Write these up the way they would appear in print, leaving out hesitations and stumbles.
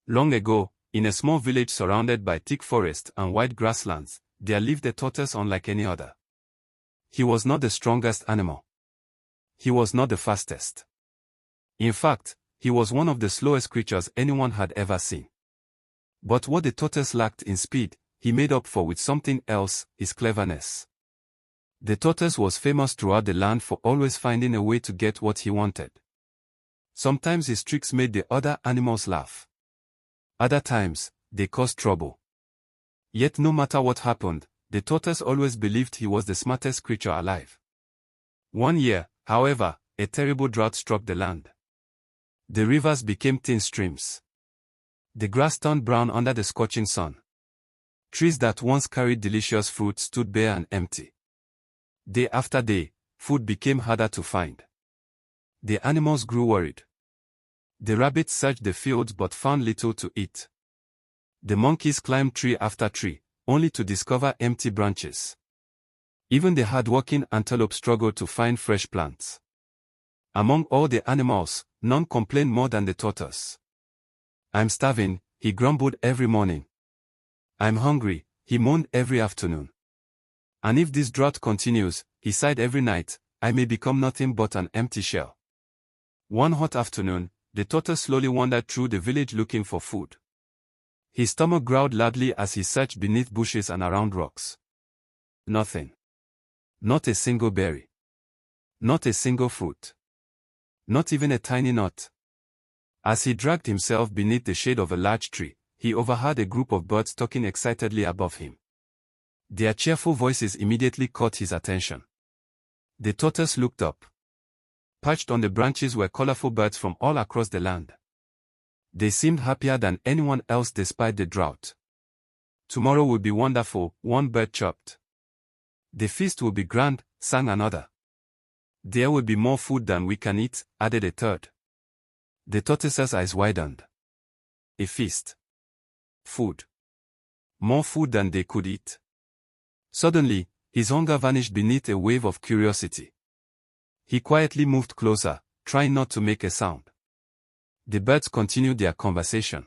Long ago, in a small village surrounded by thick forest and wide grasslands, there lived a tortoise unlike any other. He was not the strongest animal. He was not the fastest. In fact, he was one of the slowest creatures anyone had ever seen. But what the tortoise lacked in speed, he made up for with something else, his cleverness. The tortoise was famous throughout the land for always finding a way to get what he wanted. Sometimes his tricks made the other animals laugh. Other times, they caused trouble. Yet no matter what happened, the tortoise always believed he was the smartest creature alive. One year, however, a terrible drought struck the land. The rivers became thin streams. The grass turned brown under the scorching sun. Trees that once carried delicious fruit stood bare and empty. Day after day, food became harder to find. The animals grew worried. The rabbits searched the fields but found little to eat. The monkeys climbed tree after tree, only to discover empty branches. Even the hard-working antelope struggled to find fresh plants. Among all the animals, none complained more than the tortoise. "I'm starving," he grumbled every morning. "I'm hungry," he moaned every afternoon. "And if this drought continues," he sighed every night, "I may become nothing but an empty shell." One hot afternoon, the tortoise slowly wandered through the village looking for food. His stomach growled loudly as he searched beneath bushes and around rocks. Nothing. Not a single berry. Not a single fruit. Not even a tiny nut. As he dragged himself beneath the shade of a large tree, he overheard a group of birds talking excitedly above him. Their cheerful voices immediately caught his attention. The tortoise looked up. Perched on the branches were colorful birds from all across the land. They seemed happier than anyone else despite the drought. "Tomorrow will be wonderful," one bird chirped. "The feast will be grand," sang another. "There will be more food than we can eat," added a third. The tortoise's eyes widened. A feast. Food. More food than they could eat. Suddenly, his hunger vanished beneath a wave of curiosity. He quietly moved closer, trying not to make a sound. The birds continued their conversation.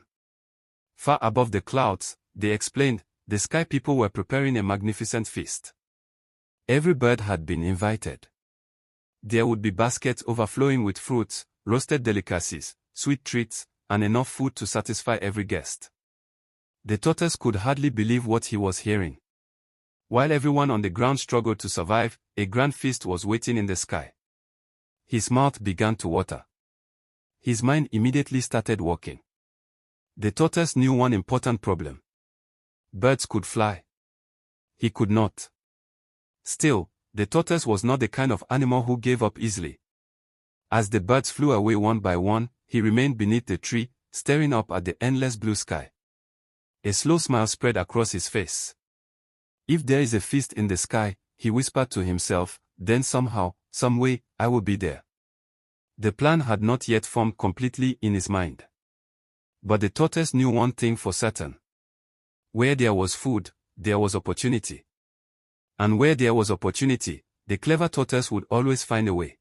Far above the clouds, they explained, the sky people were preparing a magnificent feast. Every bird had been invited. There would be baskets overflowing with fruits, roasted delicacies, sweet treats, and enough food to satisfy every guest. The tortoise could hardly believe what he was hearing. While everyone on the ground struggled to survive, a grand feast was waiting in the sky. His mouth began to water. His mind immediately started working. The tortoise knew one important problem. Birds could fly. He could not. Still, the tortoise was not the kind of animal who gave up easily. As the birds flew away one by one, he remained beneath the tree, staring up at the endless blue sky. A slow smile spread across his face. "If there is a feast in the sky," he whispered to himself, "then somehow, some way, I will be there." The plan had not yet formed completely in his mind. But the tortoise knew one thing for certain. Where there was food, there was opportunity. And where there was opportunity, the clever tortoise would always find a way.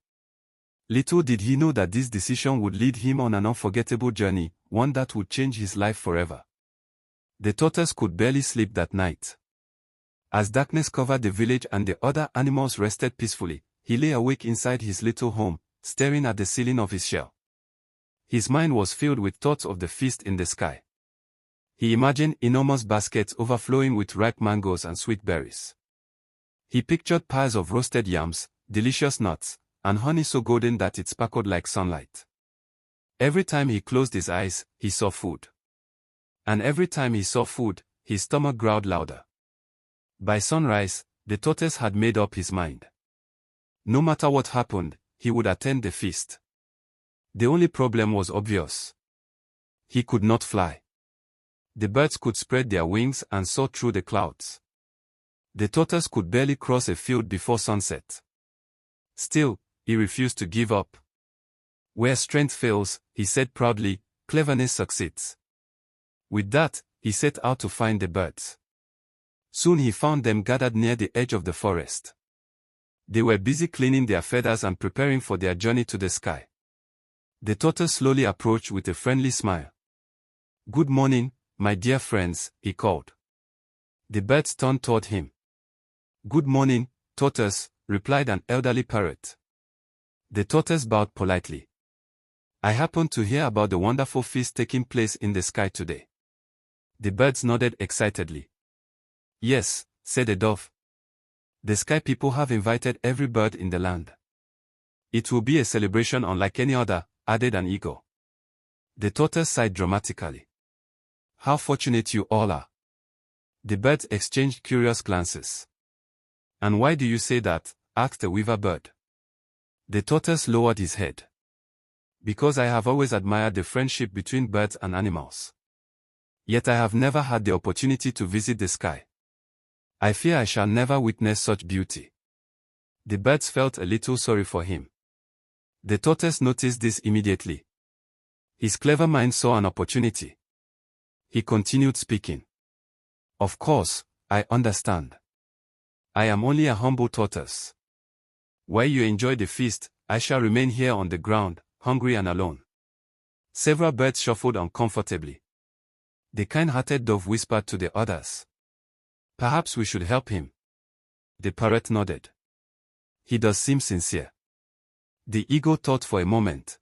Little did he know that this decision would lead him on an unforgettable journey, one that would change his life forever. The tortoise could barely sleep that night. As darkness covered the village and the other animals rested peacefully, he lay awake inside his little home, staring at the ceiling of his shell. His mind was filled with thoughts of the feast in the sky. He imagined enormous baskets overflowing with ripe mangoes and sweet berries. He pictured piles of roasted yams, delicious nuts, and honey so golden that it sparkled like sunlight. Every time he closed his eyes, he saw food. And every time he saw food, his stomach growled louder. By sunrise, the tortoise had made up his mind. No matter what happened, he would attend the feast. The only problem was obvious. He could not fly. The birds could spread their wings and soar through the clouds. The tortoise could barely cross a field before sunset. Still, he refused to give up. "Where strength fails," he said proudly, "cleverness succeeds." With that, he set out to find the birds. Soon he found them gathered near the edge of the forest. They were busy cleaning their feathers and preparing for their journey to the sky. The tortoise slowly approached with a friendly smile. Good morning, my dear friends, he called. The birds turned toward him. Good morning, tortoise, replied an elderly parrot. The tortoise bowed politely. I happened to hear about the wonderful feast taking place in the sky today. The birds nodded excitedly. Yes, said the dove. The sky people have invited every bird in the land. It will be a celebration unlike any other, added an eagle. The tortoise sighed dramatically. How fortunate you all are. The birds exchanged curious glances. And why do you say that? Asked the weaver bird. The tortoise lowered his head. Because I have always admired the friendship between birds and animals. Yet I have never had the opportunity to visit the sky. I fear I shall never witness such beauty. The birds felt a little sorry for him. The tortoise noticed this immediately. His clever mind saw an opportunity. He continued speaking. Of course, I understand. I am only a humble tortoise. While you enjoy the feast, I shall remain here on the ground, hungry and alone. Several birds shuffled uncomfortably. The kind-hearted dove whispered to the others. Perhaps we should help him. The parrot nodded. He does seem sincere. The eagle thought for a moment.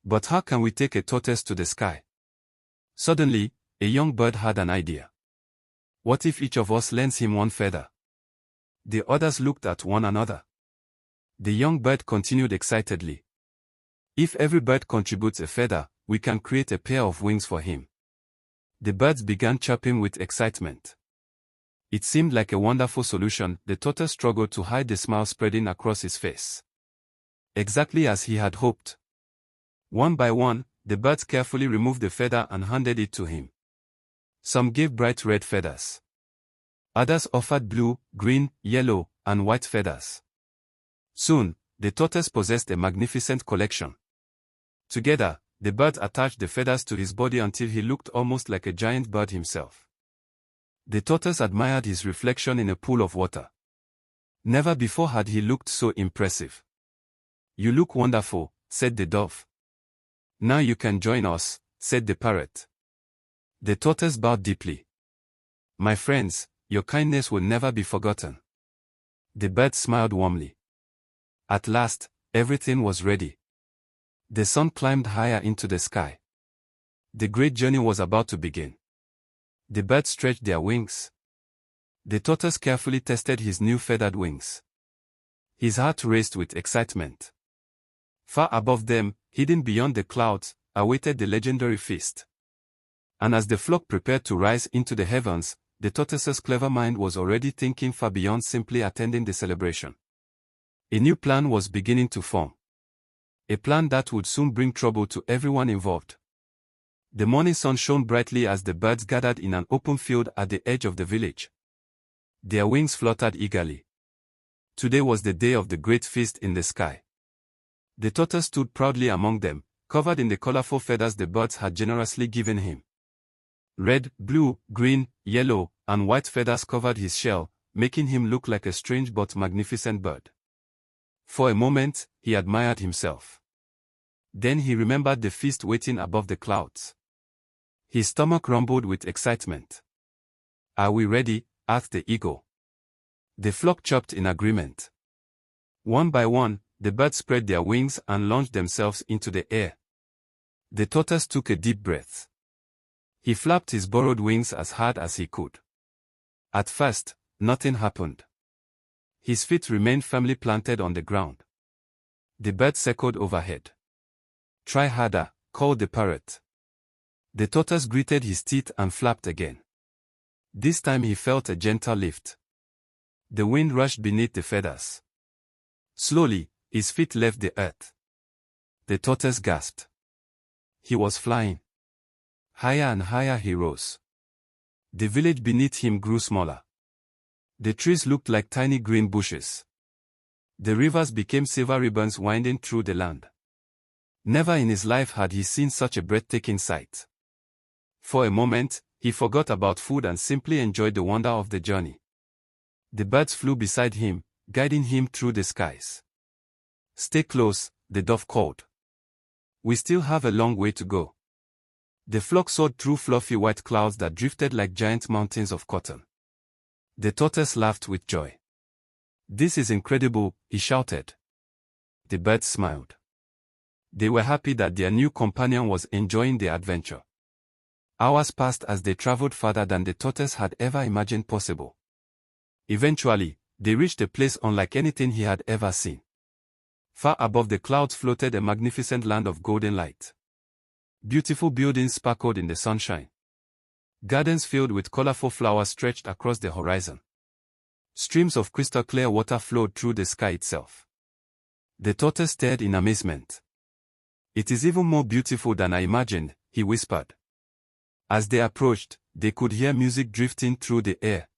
But how can we take a tortoise to the sky? Suddenly, a young bird had an idea. What if each of us lends him one feather? The others looked at one another. The young bird continued excitedly. If every bird contributes a feather, we can create a pair of wings for him. The birds began chirping with excitement. It seemed like a wonderful solution. The tortoise struggled to hide the smile spreading across his face. Exactly as he had hoped. One by one, the birds carefully removed the feather and handed it to him. Some gave bright red feathers. Others offered blue, green, yellow, and white feathers. Soon, the tortoise possessed a magnificent collection. Together, the birds attached the feathers to his body until he looked almost like a giant bird himself. The tortoise admired his reflection in a pool of water. Never before had he looked so impressive. You look wonderful, said the dove. Now you can join us, said the parrot. The tortoise bowed deeply. My friends, your kindness will never be forgotten. The bird smiled warmly. At last, everything was ready. The sun climbed higher into the sky. The great journey was about to begin. The birds stretched their wings. The tortoise carefully tested his new feathered wings. His heart raced with excitement. Far above them, hidden beyond the clouds, awaited the legendary feast. And as the flock prepared to rise into the heavens, the tortoise's clever mind was already thinking far beyond simply attending the celebration. A new plan was beginning to form. A plan that would soon bring trouble to everyone involved. The morning sun shone brightly as the birds gathered in an open field at the edge of the village. Their wings fluttered eagerly. Today was the day of the great feast in the sky. The tortoise stood proudly among them, covered in the colorful feathers the birds had generously given him. Red, blue, green, yellow, and white feathers covered his shell, making him look like a strange but magnificent bird. For a moment, he admired himself. Then he remembered the feast waiting above the clouds. His stomach rumbled with excitement. Are we ready? Asked the eagle. The flock chirped in agreement. One by one, the birds spread their wings and launched themselves into the air. The tortoise took a deep breath. He flapped his borrowed wings as hard as he could. At first, nothing happened. His feet remained firmly planted on the ground. The bird circled overhead. Try harder, called the parrot. The tortoise gritted his teeth and flapped again. This time he felt a gentle lift. The wind rushed beneath the feathers. Slowly, his feet left the earth. The tortoise gasped. He was flying. Higher and higher he rose. The village beneath him grew smaller. The trees looked like tiny green bushes. The rivers became silver ribbons winding through the land. Never in his life had he seen such a breathtaking sight. For a moment, he forgot about food and simply enjoyed the wonder of the journey. The birds flew beside him, guiding him through the skies. Stay close, the dove called. We still have a long way to go. The flock soared through fluffy white clouds that drifted like giant mountains of cotton. The tortoise laughed with joy. "This is incredible," he shouted. The birds smiled. They were happy that their new companion was enjoying the adventure. Hours passed as they traveled farther than the tortoise had ever imagined possible. Eventually, they reached a place unlike anything he had ever seen. Far above the clouds floated a magnificent land of golden light. Beautiful buildings sparkled in the sunshine. Gardens filled with colorful flowers stretched across the horizon. Streams of crystal-clear water flowed through the sky itself. The tortoise stared in amazement. "It is even more beautiful than I imagined," he whispered. As they approached, they could hear music drifting through the air.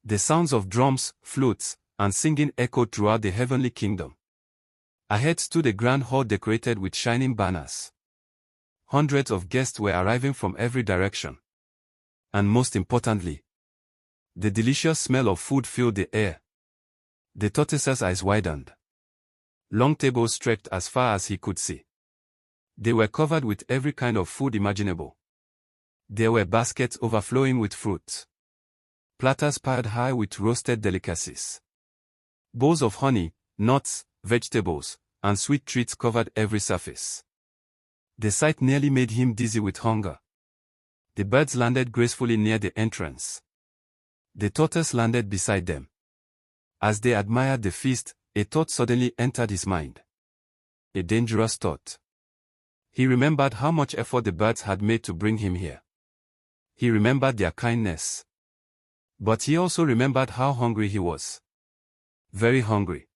The sounds of drums, flutes, and singing echoed throughout the heavenly kingdom. Ahead stood a grand hall decorated with shining banners. Hundreds of guests were arriving from every direction. And most importantly, the delicious smell of food filled the air. The tortoise's eyes widened. Long tables stretched as far as he could see. They were covered with every kind of food imaginable. There were baskets overflowing with fruits. Platters piled high with roasted delicacies. Bowls of honey, nuts, vegetables, and sweet treats covered every surface. The sight nearly made him dizzy with hunger. The birds landed gracefully near the entrance. The tortoise landed beside them. As they admired the feast, a thought suddenly entered his mind. A dangerous thought. He remembered how much effort the birds had made to bring him here. He remembered their kindness. But he also remembered how hungry he was. Very hungry.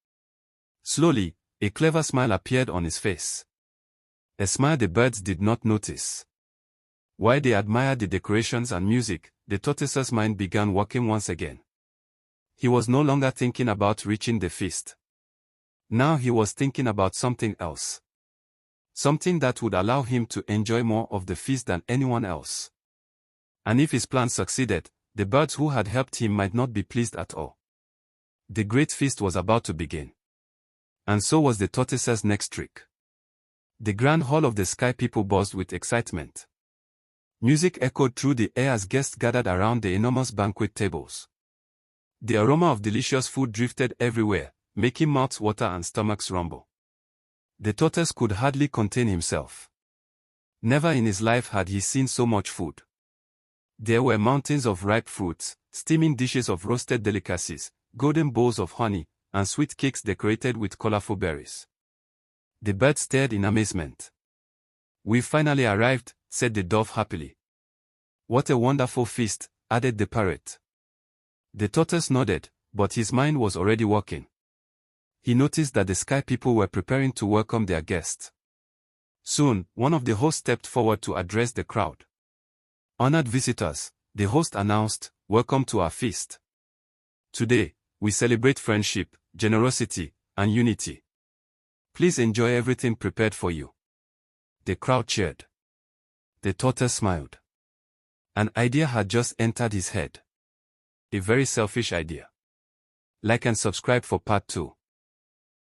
Slowly, a clever smile appeared on his face. A smile the birds did not notice. While they admired the decorations and music, the tortoise's mind began working once again. He was no longer thinking about reaching the feast. Now he was thinking about something else. Something that would allow him to enjoy more of the feast than anyone else. And if his plan succeeded, the birds who had helped him might not be pleased at all. The great feast was about to begin. And so was the tortoise's next trick. The grand hall of the sky people buzzed with excitement. Music echoed through the air as guests gathered around the enormous banquet tables. The aroma of delicious food drifted everywhere, making mouths water and stomachs rumble. The tortoise could hardly contain himself. Never in his life had he seen so much food. There were mountains of ripe fruits, steaming dishes of roasted delicacies, golden bowls of honey, and sweet cakes decorated with colorful berries. The bird stared in amazement. "We've finally arrived," said the dove happily. "What a wonderful feast," added the parrot. The tortoise nodded, but his mind was already working. He noticed that the sky people were preparing to welcome their guests. Soon, one of the hosts stepped forward to address the crowd. "Honored visitors," the host announced, "welcome to our feast. Today, we celebrate friendship, generosity, and unity. Please enjoy everything prepared for you." The crowd cheered. The tortoise smiled. An idea had just entered his head. A very selfish idea. Like and subscribe for part 2.